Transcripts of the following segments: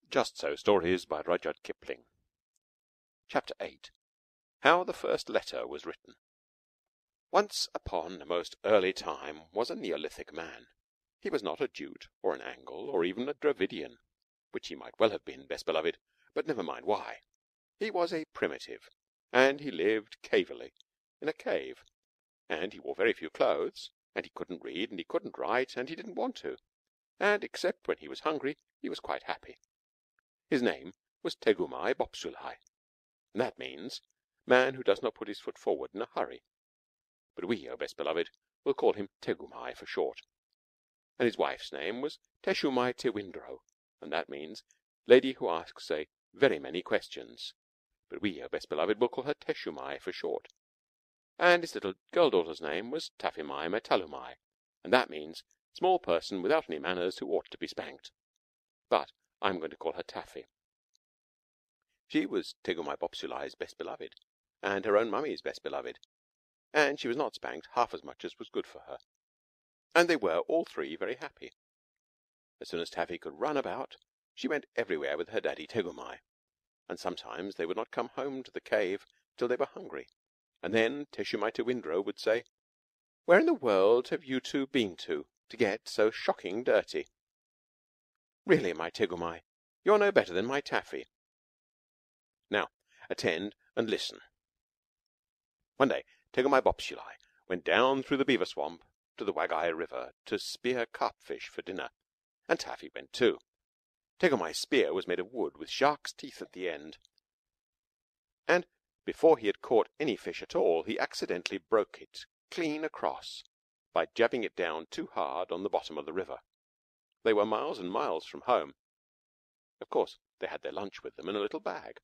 Just So Stories by Rudyard Kipling. Chapter 8. How the First Letter Was Written. Once upon a most early time was a Neolithic man. He was not a Jute or an Angle or even a Dravidian, which he might well have been, best beloved, but never mind why. He was a primitive, and he lived cavily in a cave, and he wore very few clothes, and he couldn't read, and he couldn't write, and he didn't want to, and except when he was hungry he was quite happy. His name was Tegumai Bopsulai, and that means man who does not put his foot forward in a hurry. But we, O best beloved, will call him Tegumai for short. And his wife's name was Teshumai Tewindro, and that means lady who asks a very many questions. But we, O best beloved, will call her Teshumai for short. And his little girl daughter's name was Tafimai Metalumai, and that means small person without any manners who ought to be spanked. But I'm going to call her Taffy. She was Tegumai Bopsulai's best beloved, and her own mummy's best beloved, and she was not spanked half as much as was good for her. And they were all three very happy. As soon as Taffy could run about, she went everywhere with her daddy Tegumai, and sometimes they would not come home to the cave till they were hungry, and then Teshumai Tewindro would say, "Where in the world have you two been to get so shocking dirty? Really, my Tegumai, you're no better than my Taffy." Now, attend and listen. One day, Tegumai Bopsulai went down through the beaver swamp to the Wagai River to spear carpfish for dinner, and Taffy went too. Tegumai's spear was made of wood with shark's teeth at the end, and before he had caught any fish at all, he accidentally broke it clean across by jabbing it down too hard on the bottom of the river. They were miles and miles from home. Of course, they had their lunch with them in a little bag,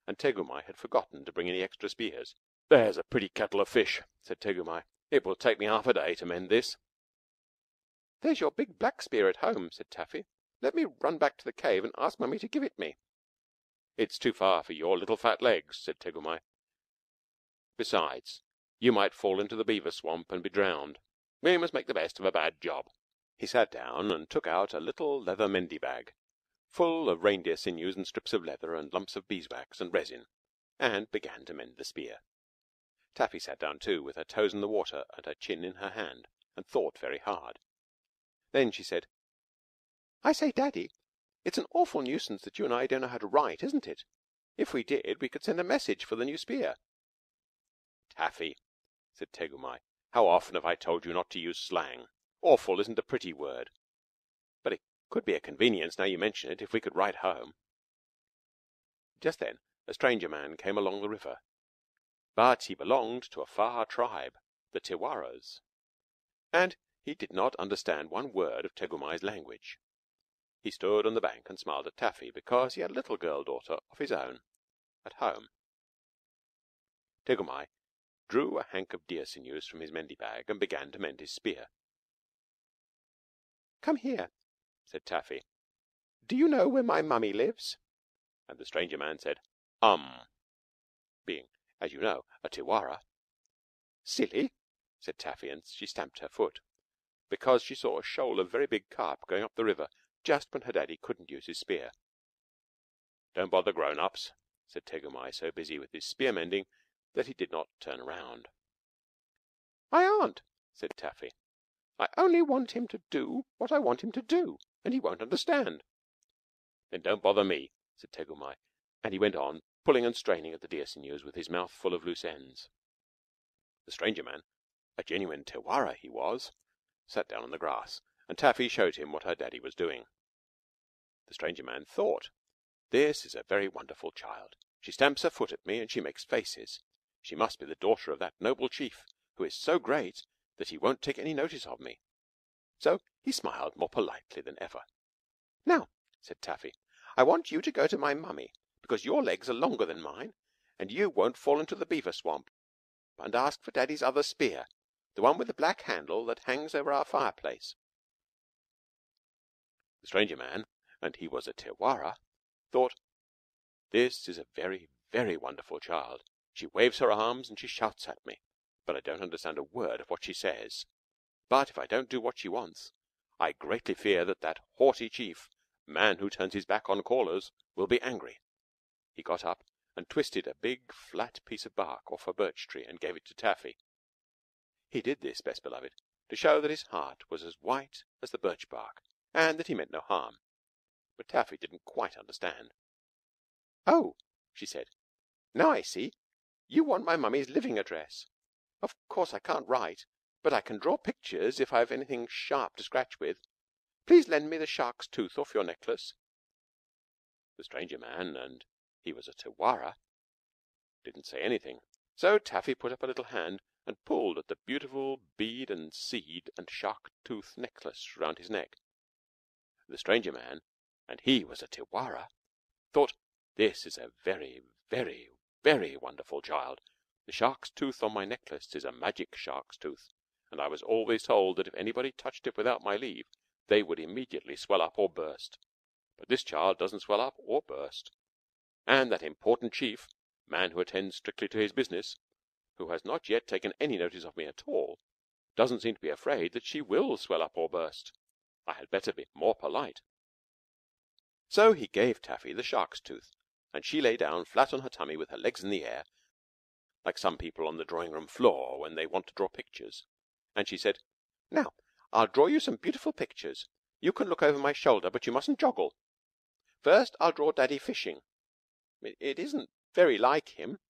and Tegumai had forgotten to bring any extra spears. "There's a pretty kettle of fish," said Tegumai. "It will take me half a day to mend this." "There's your big black spear at home," said Taffy. "Let me run back to the cave and ask Mummy to give it me." "It's too far for your little fat legs," said Tegumai. "Besides, you might fall into the beaver swamp and be drowned. We must make the best of a bad job." He sat down and took out a little leather mendy bag, full of reindeer sinews and strips of leather and lumps of beeswax and resin, and began to mend the spear. Taffy sat down too, with her toes in the water and her chin in her hand, and thought very hard. Then she said, "I say, Daddy, it's an awful nuisance that you and I don't know how to write, isn't it? If we did, we could send a message for the new spear." "Taffy," said Tegumai, "how often have I told you not to use slang? Awful isn't a pretty word. But it could be a convenience, now you mention it, if we could write home." Just then a stranger man came along the river, but he belonged to a far tribe, the Tewaras, and he did not understand one word of Tegumai's language. He stood on the bank and smiled at Taffy, because he had a little girl daughter of his own at home. Tegumai drew a hank of deer sinews from his mendy bag and began to mend his spear. "Come here," said Taffy. "Do you know where my mummy lives?" And the stranger man said, being, as you know, a Tewara. "Silly," said Taffy, and she stamped her foot, because she saw a shoal of very big carp going up the river just when her daddy couldn't use his spear. "Don't bother grown-ups," said Tegumai, so busy with his spear mending that he did not turn round. "I aren't," said Taffy. "I only want him to do what I want him to do, and he won't understand." "Then don't bother me," said Tegumai, and he went on pulling and straining at the deer sinews with his mouth full of loose ends. The stranger man, a genuine Tewara he was, sat down on the grass, and Taffy showed him what her daddy was doing. The stranger man thought, "This is a very wonderful child. She stamps her foot at me, and she makes faces. She must be the daughter of that noble chief, who is so great that he won't take any notice of me." So he smiled more politely than ever. "Now," said Taffy, "I want you to go to my mummy, because your legs are longer than mine, and you won't fall into the beaver swamp, and ask for Daddy's other spear, the one with the black handle that hangs over our fireplace." The stranger man, and he was a Tewara, thought, "This is a very, very wonderful child. She waves her arms and she shouts at me, but I don't understand a word of what she says. But if I don't do what she wants, I greatly fear that that haughty chief A man who turns his back on callers will be angry." He got up and twisted a big flat piece of bark off a birch tree and gave it to Taffy. He did this, best beloved, to show that his heart was as white as the birch bark, and that he meant no harm. But Taffy didn't quite understand. "Oh," she said, "now I see. You want my mummy's living address. Of course I can't write, but I can draw pictures if I've anything sharp to scratch with. Please lend me the shark's tooth off your necklace." The stranger man, and he was a Tawara, didn't say anything, so Taffy put up a little hand and pulled at the beautiful bead and seed and shark tooth necklace round his neck. The stranger man, and he was a Tawara, thought, "This is a very, very, very wonderful child. The shark's tooth on my necklace is a magic shark's tooth, and I was always told that if anybody touched it without my leave, they would immediately swell up or burst. But this child doesn't swell up or burst. And that important chief, man who attends strictly to his business, who has not yet taken any notice of me at all, doesn't seem to be afraid that she will swell up or burst. I had better be more polite." So he gave Taffy the shark's tooth, and she lay down flat on her tummy with her legs in the air, like some people on the drawing-room floor when they want to draw pictures. And she said, "Now, I'll draw you some beautiful pictures. You can look over my shoulder, but you mustn't joggle. First, I'll draw Daddy fishing. It isn't very like him,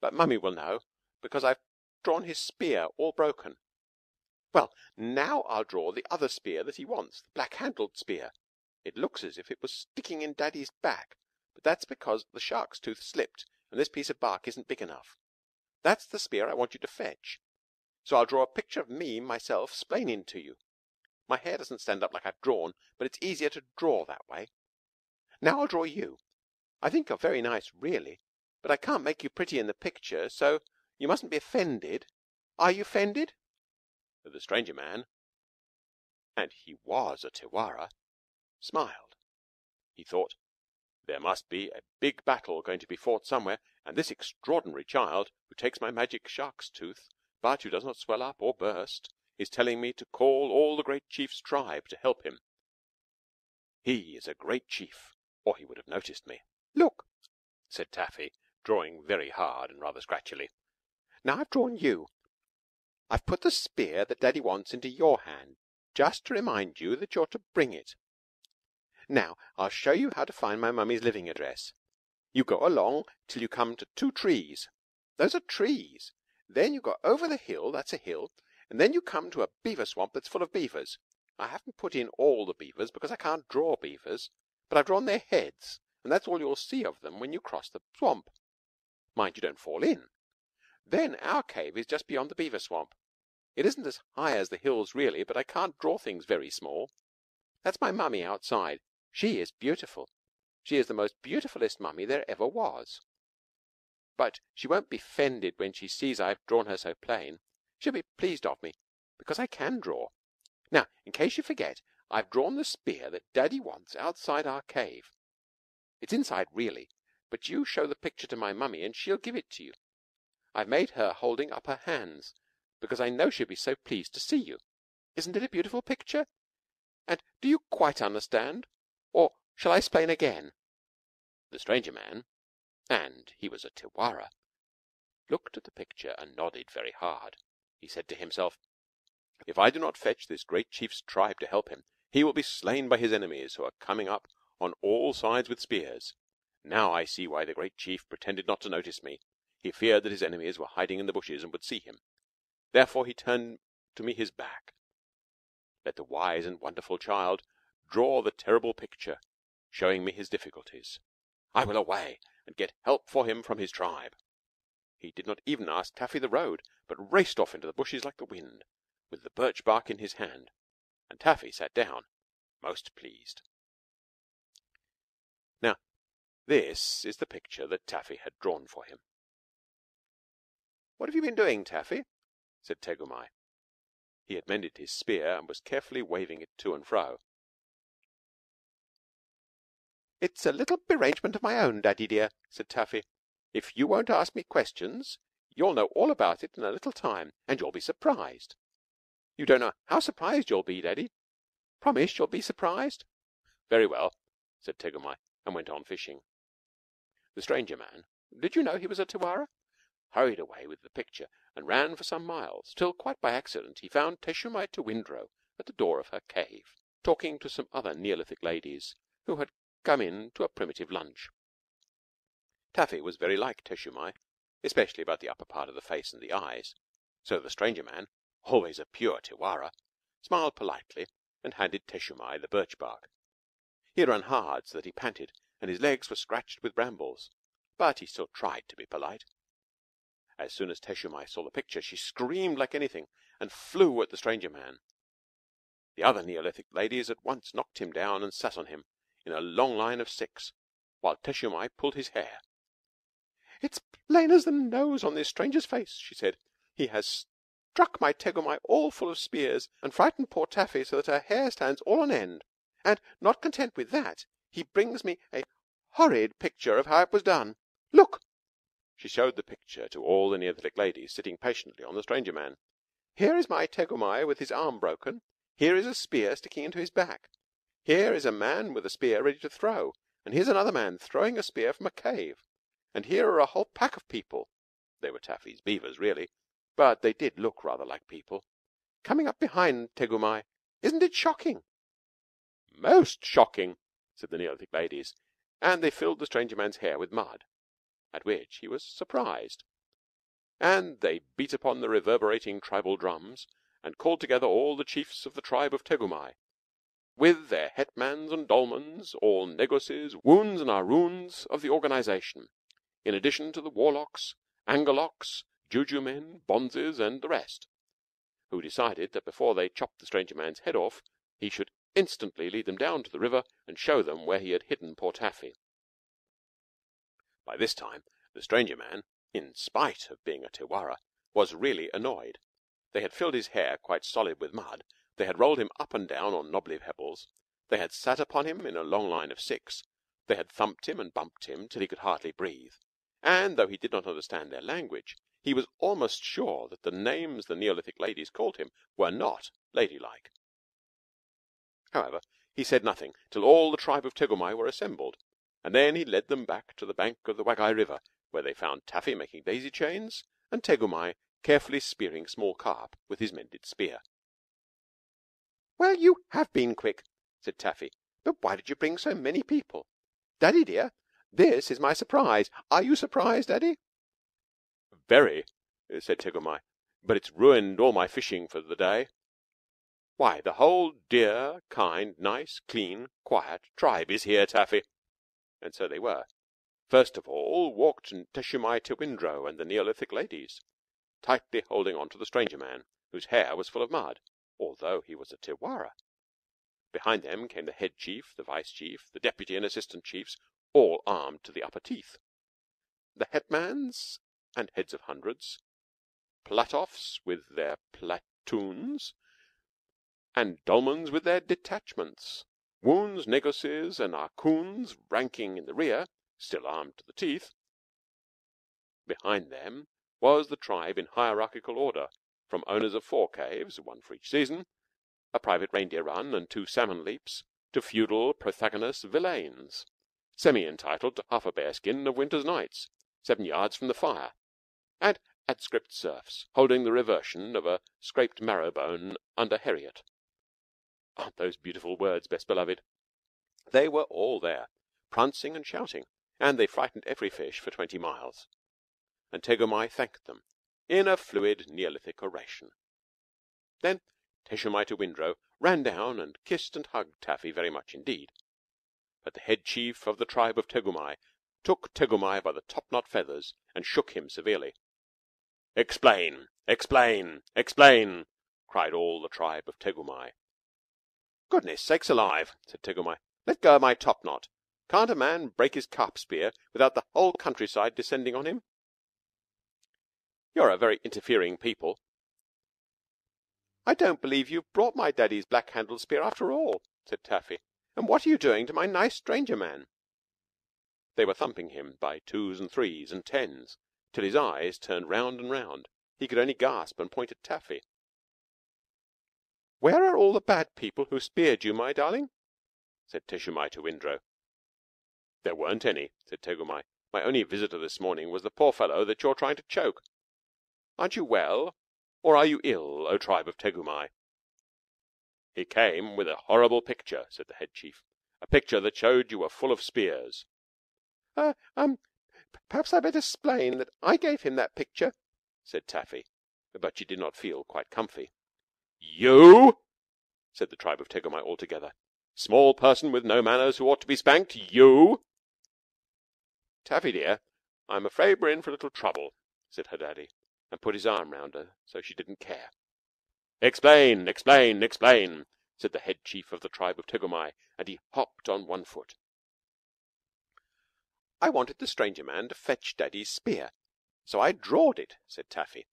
but Mummy will know, because I've drawn his spear all broken. Well, now I'll draw the other spear that he wants, the black-handled spear. It looks as if it was sticking in Daddy's back, but that's because the shark's tooth slipped, and this piece of bark isn't big enough. That's the spear I want you to fetch. So I'll draw a picture of me, myself, splaining to you. My hair doesn't stand up like I've drawn, but it's easier to draw that way. Now I'll draw you. I think you're very nice, really, but I can't make you pretty in the picture, so you mustn't be offended. Are you offended?" The stranger man, and he was a Tawara, smiled. He thought, "There must be a big battle going to be fought somewhere, and this extraordinary child, who takes my magic shark's tooth, but who does not swell up or burst, is telling me to call all the great chief's tribe to help him. He is a great chief, or he would have noticed me." "Look," said Taffy, drawing very hard and rather scratchily. "Now I've drawn you. I've put the spear that Daddy wants into your hand, just to remind you that you're to bring it. Now I'll show you how to find my mummy's living address. You go along till you come to 2 trees. Those are trees. Then you go over the hill, that's a hill, and then you come to a beaver swamp that's full of beavers. I haven't put in all the beavers because I can't draw beavers, but I've drawn their heads, and that's all you'll see of them when you cross the swamp. Mind you don't fall in. Then our cave is just beyond the beaver swamp. It isn't as high as the hills really, but I can't draw things very small. That's my mummy outside. She is beautiful. She is the most beautifulest mummy there ever was. But she won't be offended when she sees I've drawn her so plain. She'll be pleased of me, because I can draw. Now, in case you forget, I've drawn the spear that Daddy wants outside our cave. It's inside really, but you show the picture to my mummy and she'll give it to you. I've made her holding up her hands, because I know she'll be so pleased to see you. Isn't it a beautiful picture? And do you quite understand? Or shall I explain again?" The stranger man, and he was a Tawara, looked at the picture and nodded very hard. He said to himself, "If I do not fetch this great chief's tribe to help him, he will be slain by his enemies, who are coming up on all sides with spears. Now I see why the great chief pretended not to notice me. He feared that his enemies were hiding in the bushes and would see him. Therefore he turned to me his back. Let the wise and wonderful child draw the terrible picture, showing me his difficulties. I will away and get help for him from his tribe." He did not even ask Taffy the road, but raced off into the bushes like the wind, with the birch bark in his hand, and Taffy sat down, most pleased. Now, this is the picture that Taffy had drawn for him. "What have you been doing, Taffy?" said Tegumai. He had mended his spear and was carefully waving it to and fro. "It's a little arrangement of my own, Daddy dear," said Taffy. "If you won't ask me questions, you'll know all about it in a little time, and you'll be surprised. You don't know how surprised you'll be, Daddy. Promise you'll be surprised?" "Very well. said Tegumai, and went on fishing. The stranger man, did you know he was a Tewara? Hurried away with the picture and ran for some miles, till quite by accident he found Teshumai Tewindro at the door of her cave, talking to some other Neolithic ladies who had come in to a primitive lunch. Taffy was very like Teshumai, especially about the upper part of the face and the eyes, so the stranger man, always a pure Tewara, smiled politely and handed Teshumai the birch bark. He had run hard, so that he panted, and his legs were scratched with brambles, but he still tried to be polite. As soon as Teshumai saw the picture, she screamed like anything and flew at the stranger man. The other Neolithic ladies at once knocked him down and sat on him in a long line of 6, while Teshumai pulled his hair. "It's plain as the nose on this stranger's face," she said. "He has struck my Tegumai all full of spears, and frightened poor Taffy so that her hair stands all on end. And, not content with that, he brings me a horrid picture of how it was done. Look!" She showed the picture to all the Neolithic ladies sitting patiently on the stranger man. "Here is my Tegumai with his arm broken. Here is a spear sticking into his back. Here is a man with a spear ready to throw, and here's another man throwing a spear from a cave. And here are a whole pack of people" they were Taffy's beavers, really, but they did look rather like people "coming up behind Tegumai. Isn't it shocking?" "Most shocking," said the Neolithic ladies, and they filled the stranger man's hair with mud, at which he was surprised. And they beat upon the reverberating tribal drums, and called together all the chiefs of the tribe of Tegumai, with their hetmans and dolmens, all negoses, woons, and aroons of the organization, in addition to the warlocks, angelocks, juju men, bonzes, and the rest, who decided that before they chopped the stranger man's head off, he should instantly lead them down to the river and show them where he had hidden poor Taffy. By this time the stranger man, in spite of being a Tewara, was really annoyed. They had filled his hair quite solid with mud, they had rolled him up and down on knobbly pebbles, they had sat upon him in a long line of 6, they had thumped him and bumped him till he could hardly breathe, and though he did not understand their language, he was almost sure that the names the Neolithic ladies called him were not ladylike. However, he said nothing till all the tribe of Tegumai were assembled, and then he led them back to the bank of the Wagai River, where they found Taffy making daisy chains, and Tegumai carefully spearing small carp with his mended spear. "Well, you have been quick," said Taffy. "But why did you bring so many people? Daddy dear, this is my surprise. Are you surprised, Daddy?" "Very," said Tegumai, "but it's ruined all my fishing for the day. Why, the whole dear, kind, nice, clean, quiet tribe is here, Taffy." And so they were. First of all walked Teshumai Tewindro and the Neolithic ladies, tightly holding on to the stranger man, whose hair was full of mud, although he was a Tewara. Behind them came the head chief, the vice chief, the deputy and assistant chiefs, all armed to the upper teeth, the hetmans and heads of hundreds, platoffs with their platoons, and dolmens with their detachments, woons, negoses, and arkoons ranking in the rear, still armed to the teeth. Behind them was the tribe in hierarchical order, from owners of 4 caves, one for each season, a private reindeer run, and 2 salmon leaps, to feudal Prothagonus villains, semi-entitled to half a bearskin of winter's nights, 7 yards from the fire, and adscript serfs holding the reversion of a scraped marrow-bone under Heriot. Aren't those beautiful words, best beloved? They were all there, prancing and shouting, and they frightened every fish for 20 miles. And Tegumai thanked them in a fluid Neolithic oration. Then Teshumai Tewindro ran down and kissed and hugged Taffy very much indeed. But the head chief of the tribe of Tegumai took Tegumai by the topknot feathers and shook him severely. "Explain! Explain! Explain!" cried all the tribe of Tegumai. "Goodness sakes alive!" said Tegumai. "Let go of my topknot. Can't a man break his carp spear without the whole countryside descending on him?" "You're a very interfering people." "I don't believe you've brought my daddy's black-handled spear after all," said Taffy. "And what are you doing to my nice stranger man?" They were thumping him by 2s and 3s and 10s, till his eyes turned round and round. He could only gasp and point at Taffy. "Where are all the bad people who speared you, my darling?" said Teshumai Tewindro. There weren't any, said Tegumai. My only visitor this morning was the poor fellow that you're trying to choke. Aren't you well, or are you ill, O tribe of Tegumai? He came with a horrible picture, said the head chief. A picture that showed you were full of spears. Perhaps I'd better explain that I gave him that picture, said Taffy, but she did not feel quite comfy. You, said the tribe of Tegumai all together. Small person with no manners who ought to be spanked. You. Taffy, dear, I'm afraid we're in for a little trouble, said her daddy, and put his arm round her so she didn't care. Explain, explain, explain, said the head chief of the tribe of Tegumai, and he hopped on one foot. I wanted the stranger man to fetch Daddy's spear, so I drawed it, said Taffy.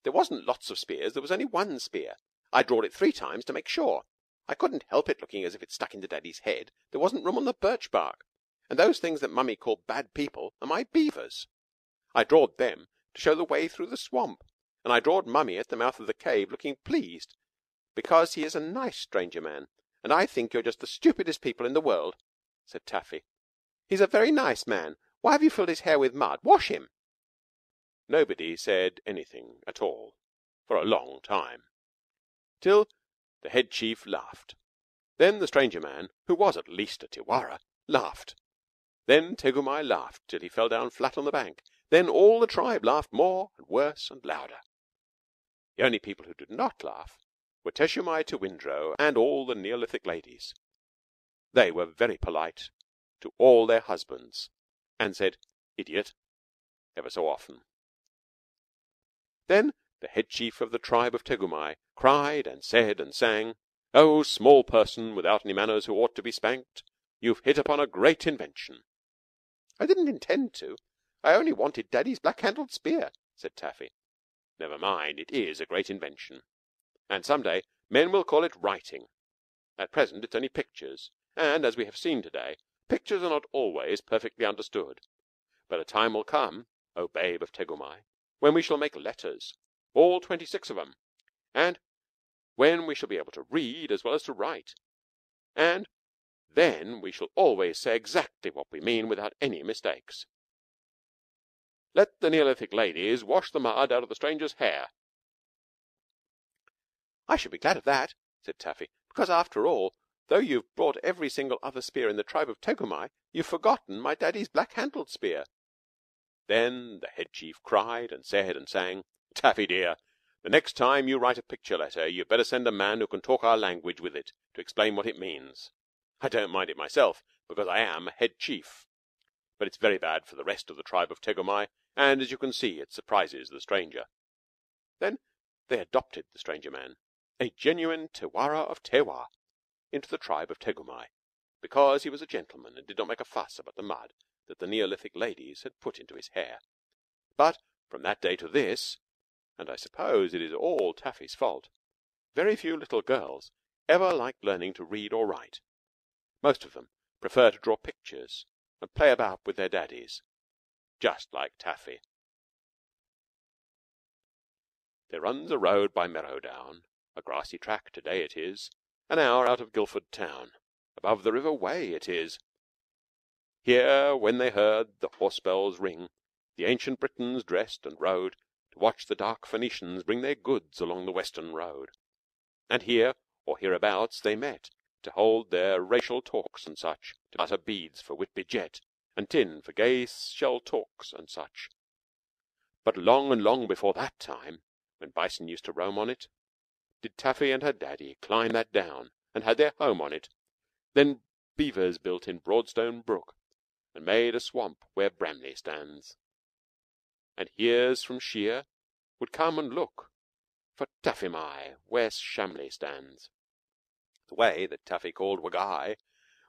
There wasn't lots of spears, there was only one spear. I drawed it 3 times to make sure. I couldn't help it looking as if it stuck into Daddy's head. There wasn't room on the birch bark. And those things that Mummy called bad people are my beavers. I drawed them to show the way through the swamp, and I drawed Mummy at the mouth of the cave looking pleased, because he is a nice stranger man, and I think you're just the stupidest people in the world, said Taffy. He's a very nice man. Why have you filled his hair with mud? Wash him. Nobody said anything at all for a long time, till the head chief laughed. Then the stranger man, who was at least a Tiwara, laughed. Then Tegumai laughed till he fell down flat on the bank. Then all the tribe laughed more and worse and louder. The only people who did not laugh were Teshumai Tewindro and all the Neolithic ladies. They were very polite to all their husbands, and said "idiot" ever so often. Then the head chief of the tribe of Tegumai cried and said and sang, "O small person without any manners who ought to be spanked, you've hit upon a great invention." I didn't intend to. I only wanted Daddy's black-handled spear, said Taffy. Never mind, it is a great invention, and some day men will call it writing. At present it's only pictures, and, as we have seen today, pictures are not always perfectly understood. But a time will come, O babe of Tegumai, when we shall make letters, all 26 of them, and when we shall be able to read as well as to write, and then we shall always say exactly what we mean without any mistakes. Let the Neolithic ladies wash the mud out of the stranger's hair. I should be glad of that, said Taffy, because after all, though you've brought every single other spear in the tribe of Tegumai, you've forgotten my Daddy's black-handled spear. Then the head chief cried and said and sang, "Taffy, dear, the next time you write a picture letter, you'd better send a man who can talk our language with it to explain what it means. I don't mind it myself, because I am head chief, but it's very bad for the rest of the tribe of Tegumai, and, as you can see, it surprises the stranger." Then they adopted the stranger man, a genuine Tiwara of Tewa, into the tribe of Tegumai, because he was a gentleman and did not make a fuss about the mud that the Neolithic ladies had put into his hair. But from that day to this, and I suppose it is all Taffy's fault, very few little girls ever liked learning to read or write. Most of them prefer to draw pictures and play about with their daddies, just like Taffy. There runs a road by Merrowdown, a grassy track today it is, an hour out of Guildford town, above the river Wey it is. Here, when they heard the horse bells ring, the ancient Britons dressed and rode to watch the dark Phoenicians bring their goods along the western road. And here, or hereabouts, they met to hold their racial talks and such, to butter beads for Whitby jet, and tin for gay shell talks and such. But long and long before that time, when bison used to roam on it, did Taffy and her daddy climb that down and had their home on it. Then beavers built in Broadstone Brook, and made a swamp where Bramley stands. And here's from Sheer would come and look for Taffymai where Shamley stands. The way that Taffy called Wagai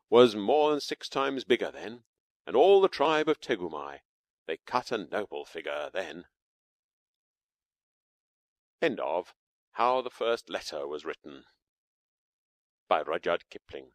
was more than 6 times bigger then, and all the tribe of Tegumai, they cut a noble figure then. End of How the First Letter Was Written by Rudyard Kipling.